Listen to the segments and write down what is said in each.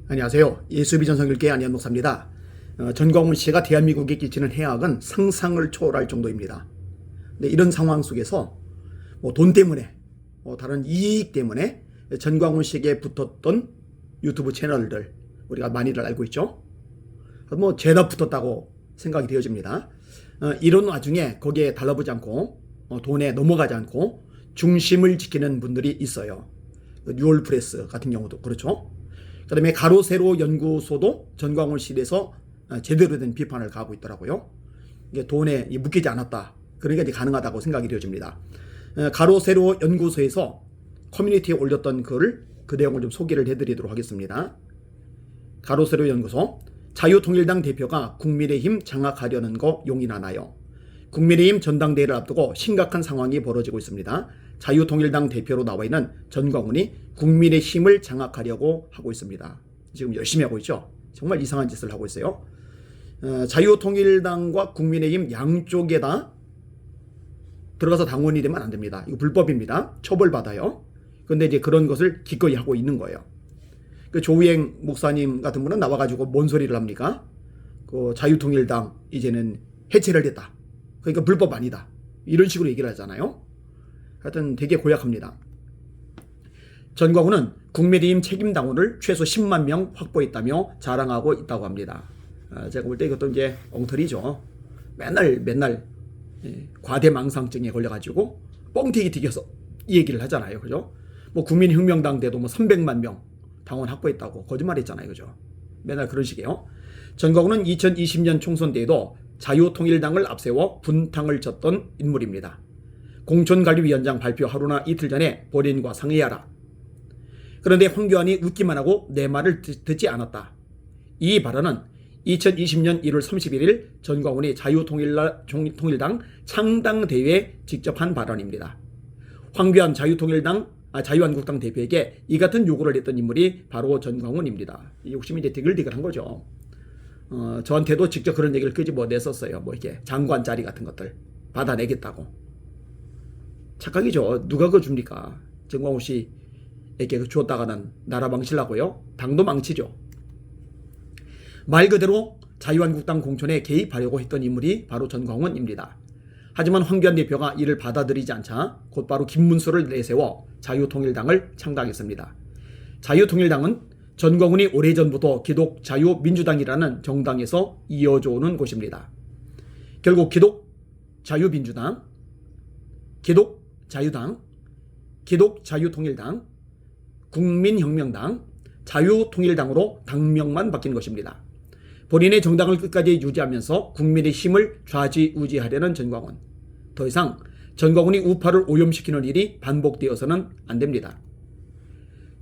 안녕하세요. 예수비전 성결교회 안현 목사입니다. 전광훈 씨가 대한민국에 끼치는 해악은 상상을 초월할 정도입니다. 근데 이런 상황 속에서 돈 때문에 다른 이익 때문에 전광훈 씨에게 붙었던 유튜브 채널들 우리가 많이들 알고 있죠. 죄다 붙었다고 생각이 되어집니다. 이런 와중에 거기에 달라붙지 않고 돈에 넘어가지 않고 중심을 지키는 분들이 있어요. 뉴올프레스 같은 경우도 그렇죠. 그 다음에 가로 세로 연구소도 전광훈 씨에 대해서 제대로 된 비판을 가하고 있더라고요. 이게 돈에 묶이지 않았다. 그러니까 이제 가능하다고 생각이 되어집니다. 가로 세로 연구소에서 커뮤니티에 올렸던 글을 그 내용을 좀 소개를 해드리도록 하겠습니다. 가로 세로 연구소 자유통일당 대표가 국민의힘 장악하려는 거 용인하나요? 국민의힘 전당대회를 앞두고 심각한 상황이 벌어지고 있습니다. 자유통일당 대표로 나와 있는 전광훈이 국민의힘을 장악하려고 하고 있습니다. 지금 열심히 하고 있죠. 정말 이상한 짓을 하고 있어요. 자유통일당과 국민의힘 양쪽에다 들어가서 당원이 되면 안 됩니다. 이거 불법입니다. 처벌받아요. 그런데 이제 그런 것을 기꺼이 하고 있는 거예요. 그 조우행 목사님 같은 분은 나와가지고 뭔 소리를 합니까? 그 자유통일당 이제는 해체를 했다. 그러니까 불법 아니다. 이런 식으로 얘기를 하잖아요. 하여튼 되게 고약합니다. 전광훈은 국민의힘 책임당원을 최소 10만 명 확보했다며 자랑하고 있다고 합니다. 제가 볼 때 이것도 이제 엉터리죠. 맨날 과대망상증에 걸려가지고 뻥튀기 튀겨서 이 얘기를 하잖아요. 그죠? 국민혁명당 때도 300만 명 당원 확보했다고 거짓말했잖아요. 그죠? 맨날 그런 식이에요. 전광훈은 2020년 총선 때에도 자유통일당을 앞세워 분탕을 쳤던 인물입니다. 공천관리위원장 발표 하루나 이틀 전에 본인과 상의하라. 그런데 황교안이 웃기만 하고 내 말을 듣지 않았다. 이 발언은 2020년 1월 31일 전광훈이 자유통일당 창당대회에 직접 한 발언입니다. 황교안 자유한국당 대표에게 이 같은 요구를 했던 인물이 바로 전광훈입니다. 이 욕심이 이제 디글디글한 거죠. 저한테도 직접 그런 얘기를 끄집어냈었어요. 이렇게 장관 자리 같은 것들 받아내겠다고. 착각이죠. 누가 그거 줍니까? 전광훈 씨에게 주었다가는 나라 망치려고요? 당도 망치죠. 말 그대로 자유한국당 공천에 개입하려고 했던 인물이 바로 전광훈입니다. 하지만 황교안 대표가 이를 받아들이지 않자 곧바로 김문수를 내세워 자유통일당을 창당했습니다. 자유통일당은 전광훈이 오래전부터 기독자유민주당이라는 정당에서 이어져 오는 곳입니다. 결국 기독자유민주당, 기독자유당, 기독자유통일당, 국민혁명당, 자유통일당으로 당명만 바뀐 것입니다. 본인의 정당을 끝까지 유지하면서 국민의 힘을 좌지우지하려는 전광훈. 더 이상 전광훈이 우파를 오염시키는 일이 반복되어서는 안 됩니다.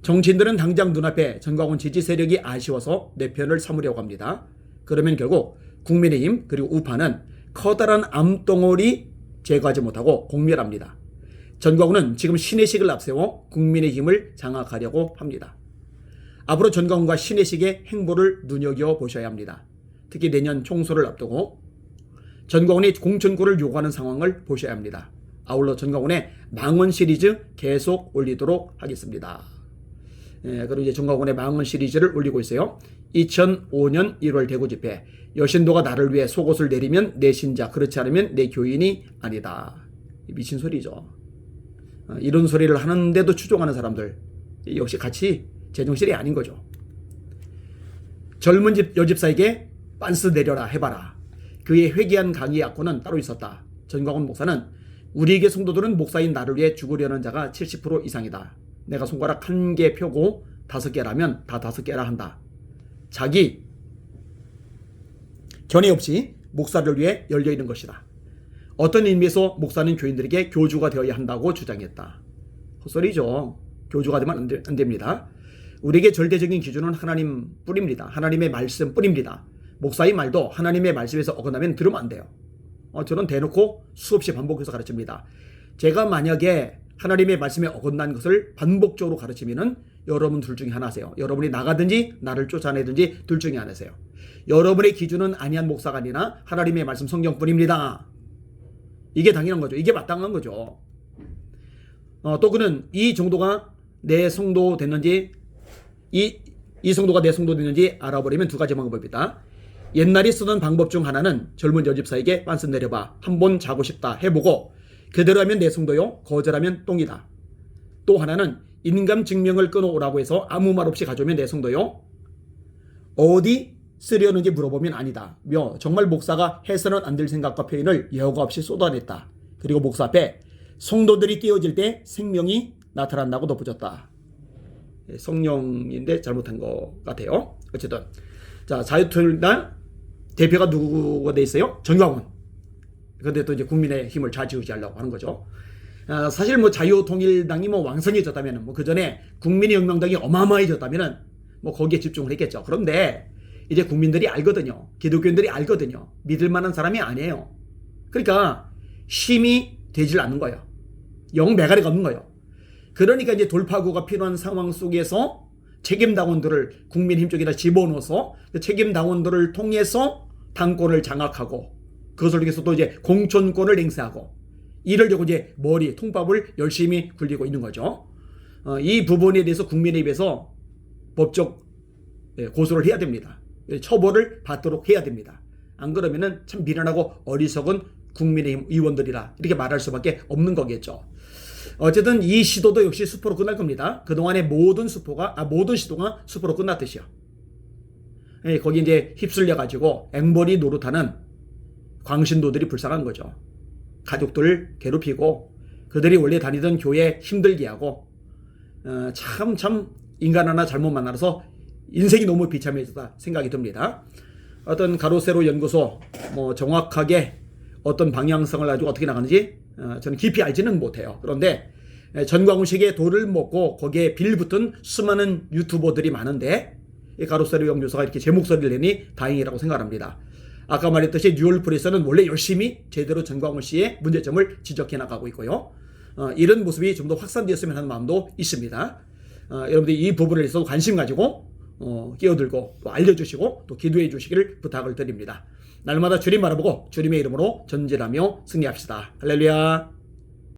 정치인들은 당장 눈앞에 전광훈 지지 세력이 아쉬워서 내 편을 삼으려고 합니다. 그러면 결국 국민의힘 그리고 우파는 커다란 암덩어리 제거하지 못하고 공멸합니다. 전광훈은 지금 신의식을 앞세워 국민의힘을 장악하려고 합니다. 앞으로 전광훈과 신의식의 행보를 눈여겨보셔야 합니다. 특히 내년 총선을 앞두고 전광훈이 공천권을 요구하는 상황을 보셔야 합니다. 아울러 전광훈의 망언 시리즈 계속 올리도록 하겠습니다. 그리고 이제 전광훈의 망언 시리즈를 올리고 있어요. 2005년 1월 대구 집회. 여신도가 나를 위해 속옷을 내리면 내 신자, 그렇지 않으면 내 교인이 아니다. 미친 소리죠. 이런 소리를 하는데도 추종하는 사람들 역시 같이 제정신이 아닌 거죠. 젊은 여집사에게 빤스 내려라 해봐라. 그의 회개한 강의의 악보는 따로 있었다. 전광훈 목사는 우리에게 성도들은 목사인 나를 위해 죽으려는 자가 70% 이상이다. 내가 손가락 1개 펴고 5개라면 다 5개라 한다. 자기 견해 없이 목사를 위해 열려있는 것이다. 어떤 의미에서 목사는 교인들에게 교주가 되어야 한다고 주장했다. 헛소리죠. 교주가 되면 안 됩니다. 우리에게 절대적인 기준은 하나님 뿐입니다. 하나님의 말씀 뿐입니다. 목사의 말도 하나님의 말씀에서 어긋나면 들으면 안 돼요. 저는 대놓고 수없이 반복해서 가르칩니다. 제가 만약에 하나님의 말씀에 어긋난 것을 반복적으로 가르치면은 여러분 둘 중에 하나세요. 여러분이 나가든지 나를 쫓아내든지 둘 중에 하나세요. 여러분의 기준은 아니한 목사가 아니라 하나님의 말씀 성경뿐입니다. 이게 당연한 거죠. 이게 마땅한 거죠. 또 그는 이 정도가 내 성도 됐는지 이 이 성도가 내 성도 됐는지 알아보려면 두 가지 방법이다. 옛날에 쓰던 방법 중 하나는 젊은 여집사에게 빤스 내려봐 한번 자고 싶다 해보고 그대로 하면 내 성도요 거절하면 똥이다. 또 하나는 인감 증명을 끊어오라고 해서 아무 말 없이 가져오면 내 성도요 어디 쓰려는지 물어보면 아니다. 정말 목사가 해서는 안 될 생각과 표현을 여과 없이 쏟아냈다. 그리고 목사 앞에 성도들이 깨어질 때 생명이 나타난다고 덧붙였다. 성령인데 잘못한 것 같아요. 어쨌든 자 자유통일당 대표가 누구가 돼 있어요? 정광훈. 근데 또 이제 국민의힘을 좌지우지하려고 하는 거죠. 사실 뭐 자유통일당이 뭐 왕성해졌다면 뭐 그 전에 국민혁명당이 어마어마해졌다면은 뭐 거기에 집중을 했겠죠. 그런데 이제 국민들이 알거든요. 기독교인들이 알거든요. 믿을 만한 사람이 아니에요. 그러니까 힘이 되질 않는 거예요. 영 매가리가 없는 거예요. 그러니까 이제 돌파구가 필요한 상황 속에서 책임당원들을 국민힘 쪽에다 집어넣어서 그 책임당원들을 통해서 당권을 장악하고 그것을 통해서 또 이제 공천권을 행사하고 이를 두고 이제 머리 통밥을 열심히 굴리고 있는 거죠. 이 부분에 대해서 국민의힘에서 법적 고소를 해야 됩니다. 처벌을 받도록 해야 됩니다. 안 그러면은 참 미련하고 어리석은 국민의힘 의원들이라 이렇게 말할 수밖에 없는 거겠죠. 어쨌든 이 시도도 역시 수포로 끝날 겁니다. 그동안의 모든 시도가 수포로 끝났듯이요. 거기 이제 휩쓸려 가지고 앵벌이 노릇하는 광신도들이 불쌍한 거죠. 가족들 괴롭히고 그들이 원래 다니던 교회 힘들게 하고 참 인간 하나 잘못 만나서 인생이 너무 비참해졌다 생각이 듭니다. 어떤 가로세로 연구소 뭐 정확하게 어떤 방향성을 가지고 어떻게 나가는지 저는 깊이 알지는 못해요. 그런데 전광훈식의 돌을 먹고 거기에 빌붙은 수많은 유튜버들이 많은데 이 가로세로 연구소가 이렇게 제 목소리를 내니 다행이라고 생각합니다. 아까 말했듯이 뉴올프레스는 원래 열심히 제대로 전광훈 씨의 문제점을 지적해 나가고 있고요. 이런 모습이 좀 더 확산되었으면 하는 마음도 있습니다. 여러분들이 이 부분에 대해서 관심 가지고 끼어들고 또 알려주시고 또 기도해 주시기를 부탁을 드립니다. 날마다 주님 바라보고 주님의 이름으로 전진하며 승리합시다. 할렐루야.